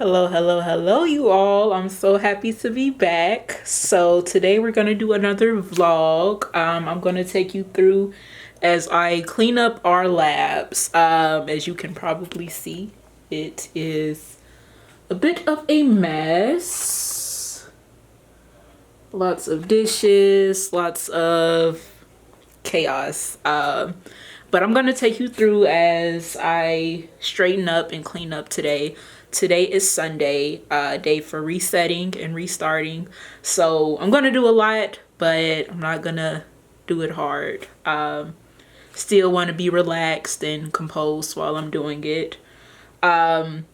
Hello, hello, hello, you all. I'm so happy to be back. So, today we're going to do another vlog. I'm going to take you through as I clean up our labs. As you can probably see, it is a bit of a mess. Lots of dishes, lots of chaos. But I'm gonna take you through as I straighten up and clean up today. Today is Sunday, day for resetting and restarting. So I'm gonna do a lot, but I'm not gonna do it hard. Still want to be relaxed and composed while I'm doing it. And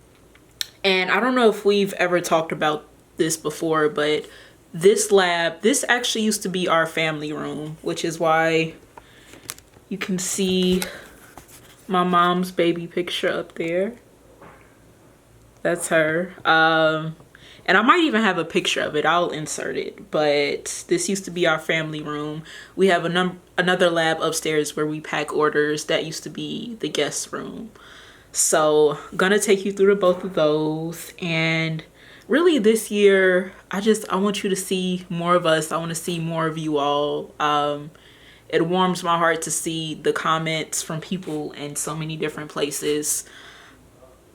I don't know if we've ever talked about this before, but this actually used to be our family room, which is why you can see my mom's baby picture up there. That's her. And I might even have a picture of it. I'll insert it. But this used to be our family room. We have another lab upstairs where we pack orders. That used to be the guest room. So gonna take you through to both of those. And really this year, I want you to see more of us. I want to see more of you all. It warms my heart to see the comments from people in so many different places.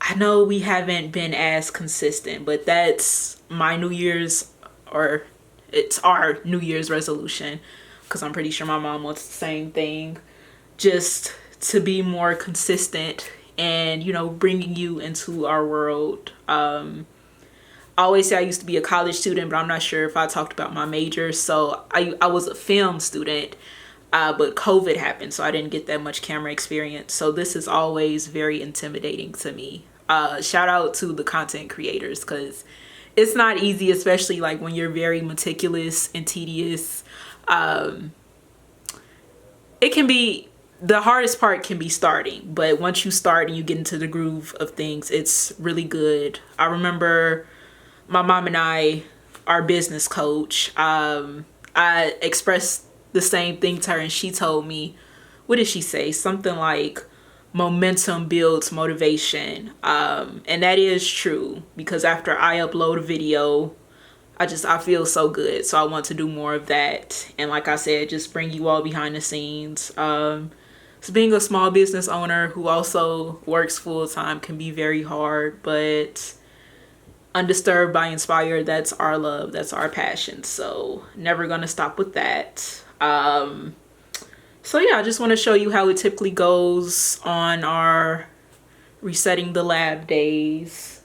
I know we haven't been as consistent, but that's my New Year's, or it's our New Year's resolution, because I'm pretty sure my mom wants the same thing. Just to be more consistent and, bringing you into our world. I always say I used to be a college student, but I'm not sure if I talked about my major. So I was a film student. But COVID happened, so I didn't get that much camera experience. So this is always very intimidating to me. Shout out to the content creators, because it's not easy, especially like when you're very meticulous and tedious. It can be, the hardest part can be starting, but once you start and you get into the groove of things, it's really good. I remember my mom and I, our business coach, I expressed the same thing to her, and she told me, what did she say? Something like momentum builds motivation. And that is true, because after I upload a video, I feel so good. So I want to do more of that. And like I said, just bring you all behind the scenes. So being a small business owner who also works full time can be very hard, but Undisturbed by Inspired, that's our love, that's our passion. So never gonna stop with that. So yeah, I just want to show you how it typically goes on our resetting the lab days.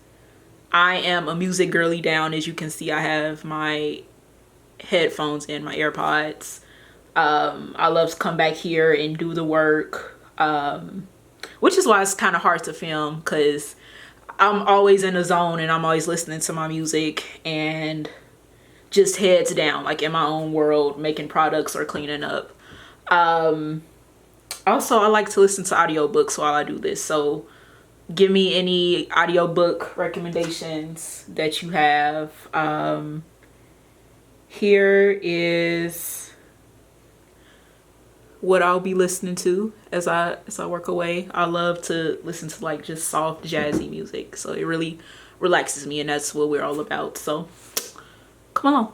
I am a music girly down. As you can see, I have my headphones in, my AirPods. I love to come back here and do the work, which is why it's kind of hard to film, because I'm always in the zone and I'm always listening to my music and just heads down, like in my own world, making products or cleaning up. Also, I like to listen to audiobooks while I do this. So give me any audiobook recommendations that you have. Here is what I'll be listening to as I work away. I love to listen to like just soft jazzy music. So it really relaxes me, and that's what we're all about. So come along.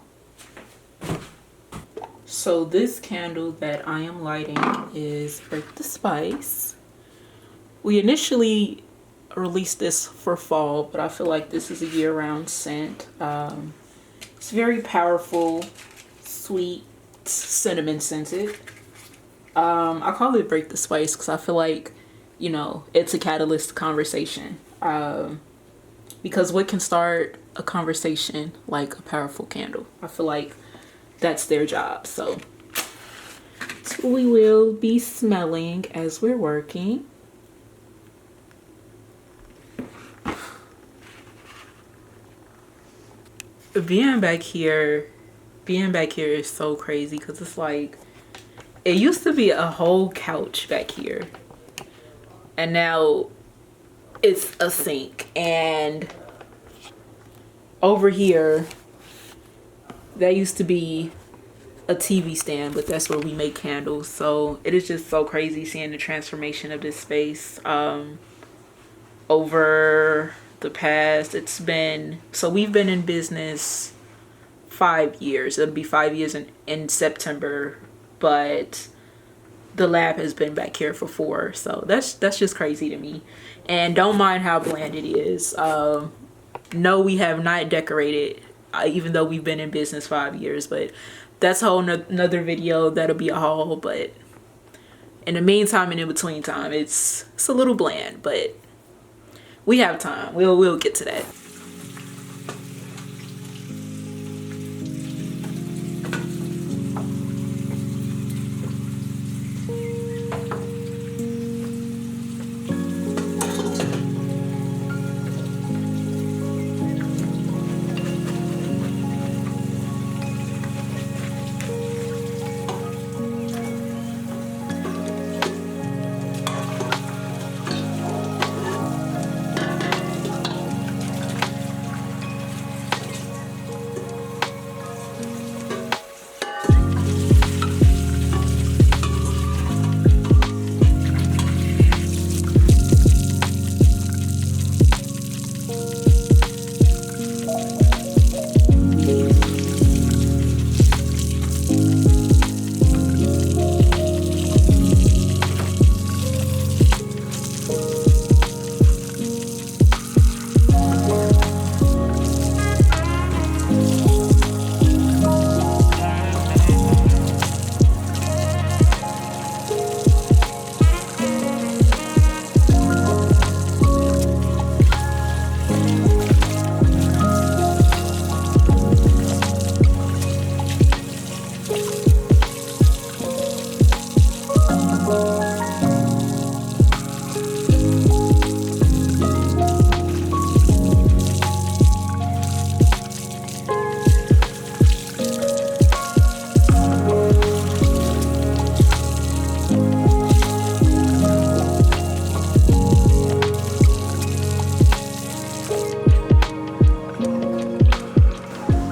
So this candle that I am lighting is Break the Spice. We initially released this for fall, but I feel like this is a year-round scent. It's very powerful, sweet, cinnamon scented. I call it Break the Spice because I feel like, it's a catalyst to conversation. Because what can start a conversation like a powerful candle? I feel like that's their job. So we will be smelling as we're working. Being back here is so crazy, because it's like, it used to be a whole couch back here, and now it's a sink. And over here, that used to be a TV stand, but that's where we make candles. So it is just so crazy seeing the transformation of this space over the past. It's been, so we've been in business 5 years. It'll be 5 years in September, but the lab has been back here for 4. So that's just crazy to me. And don't mind how bland it is. No, we have not decorated, even though we've been in business 5 years, but that's a whole another video. That'll be a haul. But in the meantime and in between time, it's a little bland, but we have time. We'll get to that.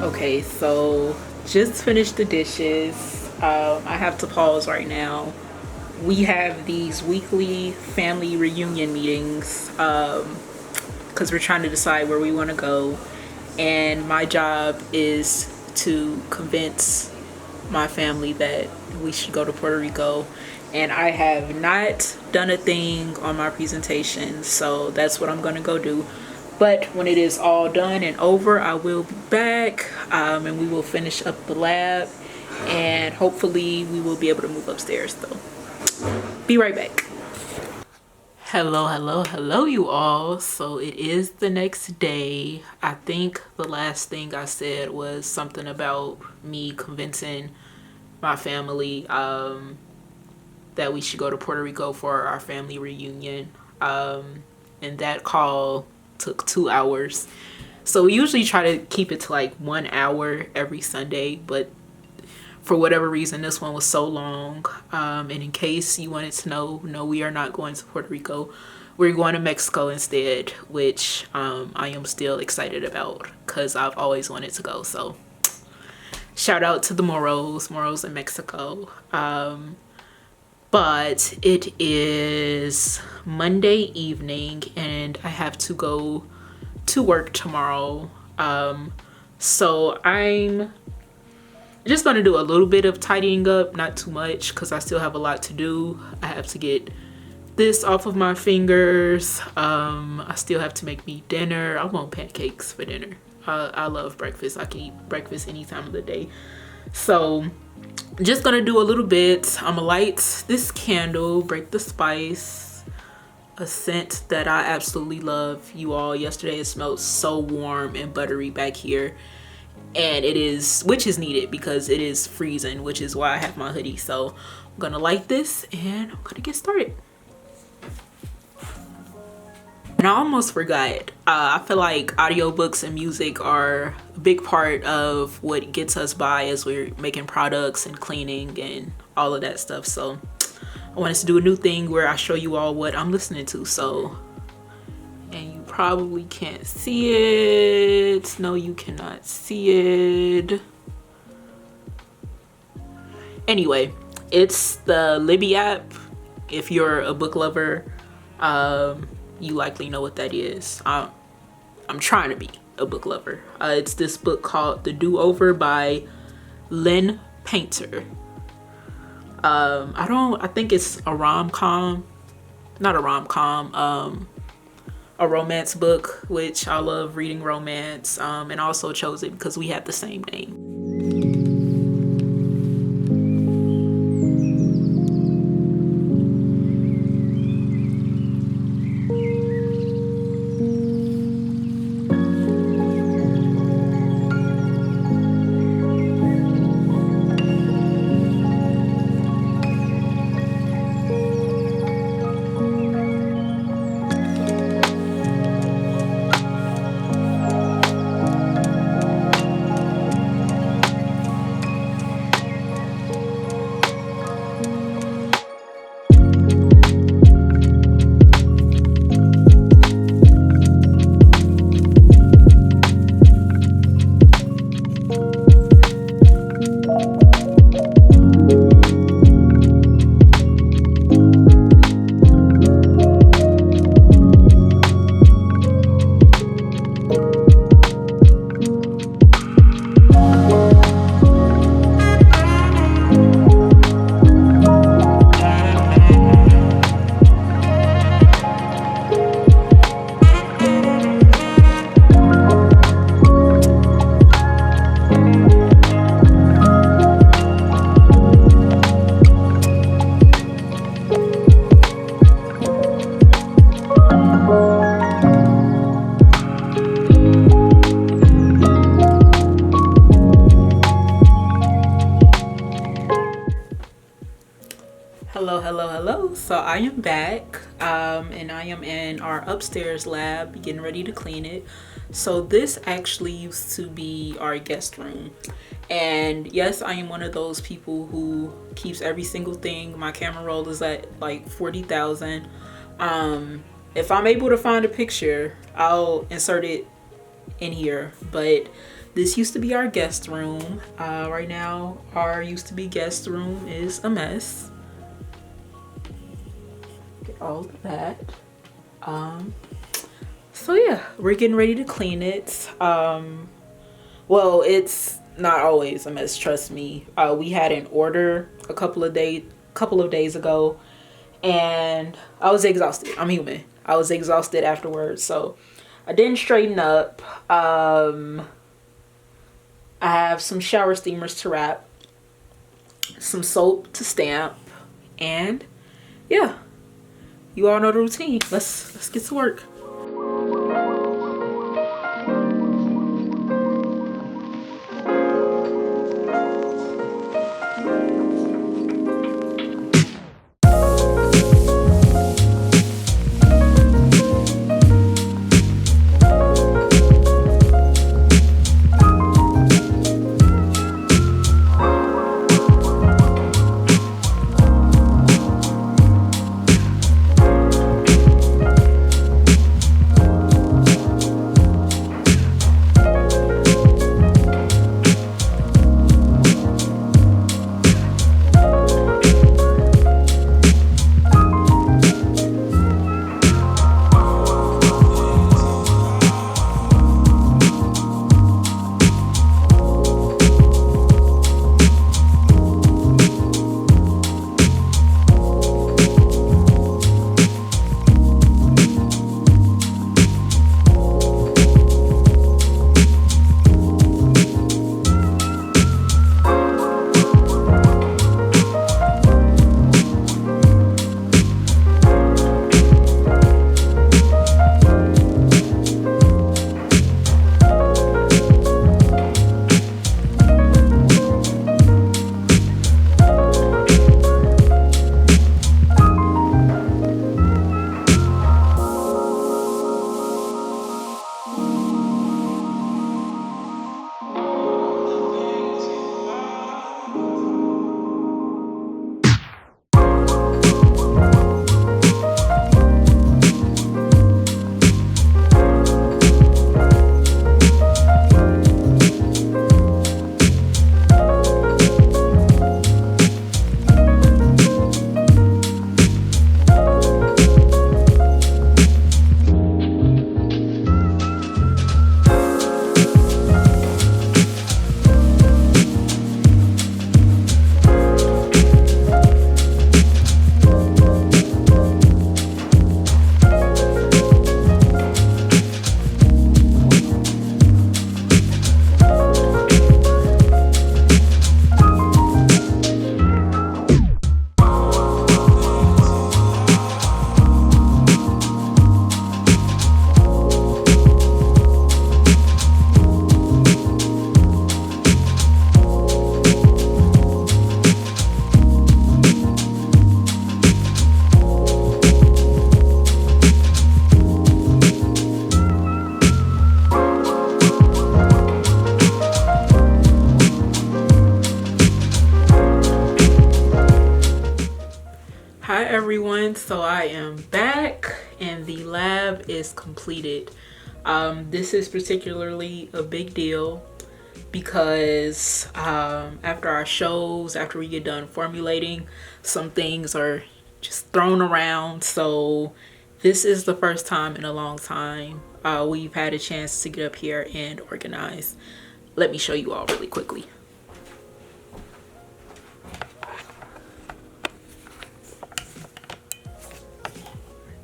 Okay, so just finished the dishes. I have to pause right now. We have these weekly family reunion meetings because we're trying to decide where we want to go, and my job is to convince my family that we should go to Puerto Rico. And I have not done a thing on my presentation, so that's what I'm gonna go do. But when it is all done and over, I will be back, and we will finish up the lab, and hopefully we will be able to move upstairs though. Be right back. Hello you all. So it is the next day. I think the last thing I said was something about me convincing my family that we should go to Puerto Rico for our family reunion, and that call took 2 hours. So we usually try to keep it to like 1 hour every Sunday, but for whatever reason this one was so long. And in case you wanted to know, no, we are not going to Puerto Rico. We're going to Mexico instead, which I am still excited about because I've always wanted to go. So shout out to the Moros in Mexico. But it is Monday evening and I have to go to work tomorrow. So I'm just gonna do a little bit of tidying up, not too much because I still have a lot to do. I have to get this off of my fingers. I still have to make me dinner. I want pancakes for dinner. I love breakfast. I can eat breakfast any time of the day. So just gonna do a little bit. I'm gonna light this candle, Break the Spice, a scent that I absolutely love, you all. Yesterday it smelled so warm and buttery back here, and it is, which is needed because it is freezing, which is why I have my hoodie. So I'm gonna light this and I'm gonna get started. And I almost forgot, I feel like audiobooks and music are a big part of what gets us by as we're making products and cleaning and all of that stuff. So I wanted to do a new thing where I show you all what I'm listening to. So, and you probably can't see it. No, you cannot see it. Anyway, it's the Libby app. If you're a book lover, you likely know what that is. I'm trying to be a book lover. It's this book called The Do-Over by Lynn Painter. I think it's a rom-com, not a rom-com, a romance book, which I love reading romance, and also chose it because we have the same name. Hello. So I am back, and I am in our upstairs lab getting ready to clean it. So this actually used to be our guest room, and yes, I am one of those people who keeps every single thing. My camera roll is at like 40,000. If I'm able to find a picture, I'll insert it in here, but this used to be our guest room. Right now our used to be guest room is a mess. Get all of that. So yeah, we're getting ready to clean it. Well, it's not always a mess, trust me. We had an order a couple of days ago, and I was exhausted. I'm human. I was exhausted afterwards, so I didn't straighten up. I have some shower steamers to wrap, some soap to stamp, and yeah, you all know the routine. Let's get to work. everyone, so I am back and the lab is completed. This is particularly a big deal because after our shows, after we get done formulating, some things are just thrown around. So this is the first time in a long time we've had a chance to get up here and organize. Let me show you all really quickly.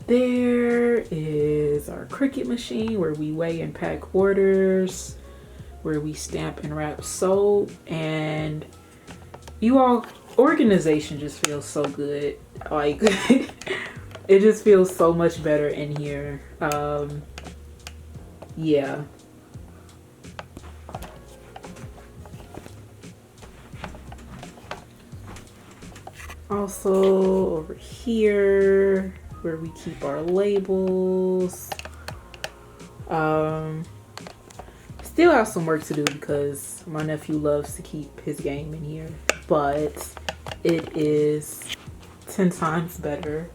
There is our Cricut machine where we weigh and pack orders, where we stamp and wrap soap, and you all, organization just feels so good. Like it just feels so much better in here. Yeah. Also over here where we keep our labels. Still have some work to do because my nephew loves to keep his game in here, but it is 10 times better.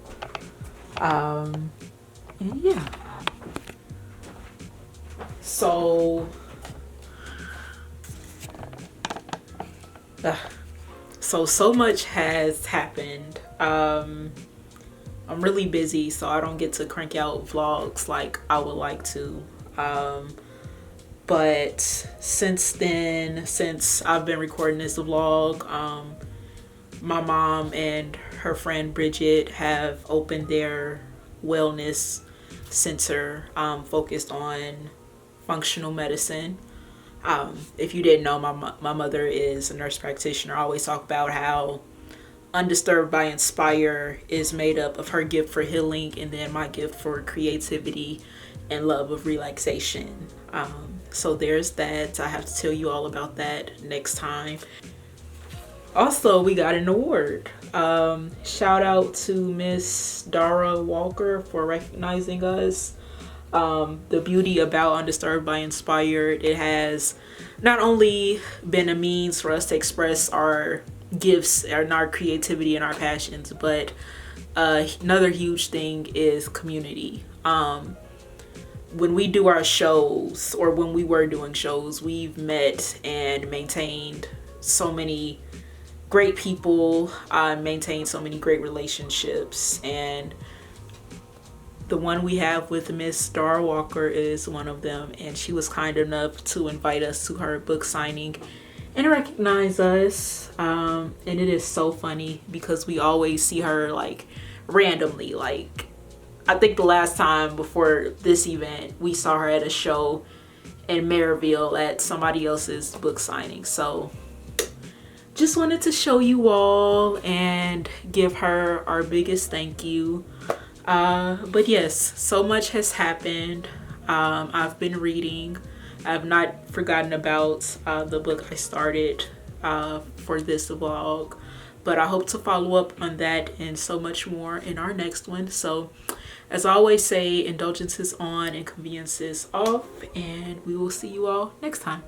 And yeah. So much has happened. I'm really busy, so I don't get to crank out vlogs like I would like to. But since then, since I've been recording this vlog, my mom and her friend Bridget have opened their wellness center focused on functional medicine. If you didn't know, my mother is a nurse practitioner. I always talk about how Undisturbed by Inspire is made up of her gift for healing and then my gift for creativity and love of relaxation. So there's that. I have to tell you all about that next time. Also, we got an award. Shout out to Miss Dara Walker for recognizing us. The beauty about Undisturbed by Inspired, it has not only been a means for us to express our gifts and our creativity and our passions, but another huge thing is community. When we do our shows, or when we were doing shows, we've met and maintained so many great people, maintained so many great relationships, and the one we have with Miss Dara Walker is one of them, and she was kind enough to invite us to her book signing and recognize us. And it is so funny because we always see her like randomly. Like, I think the last time before this event, we saw her at a show in Maryville at somebody else's book signing. So just wanted to show you all and give her our biggest thank you. But yes, so much has happened. I've been reading. I've not forgotten about the book I started for this vlog, but I hope to follow up on that and so much more in our next one. So as I always say, indulgences on, inconveniences off, and we will see you all next time.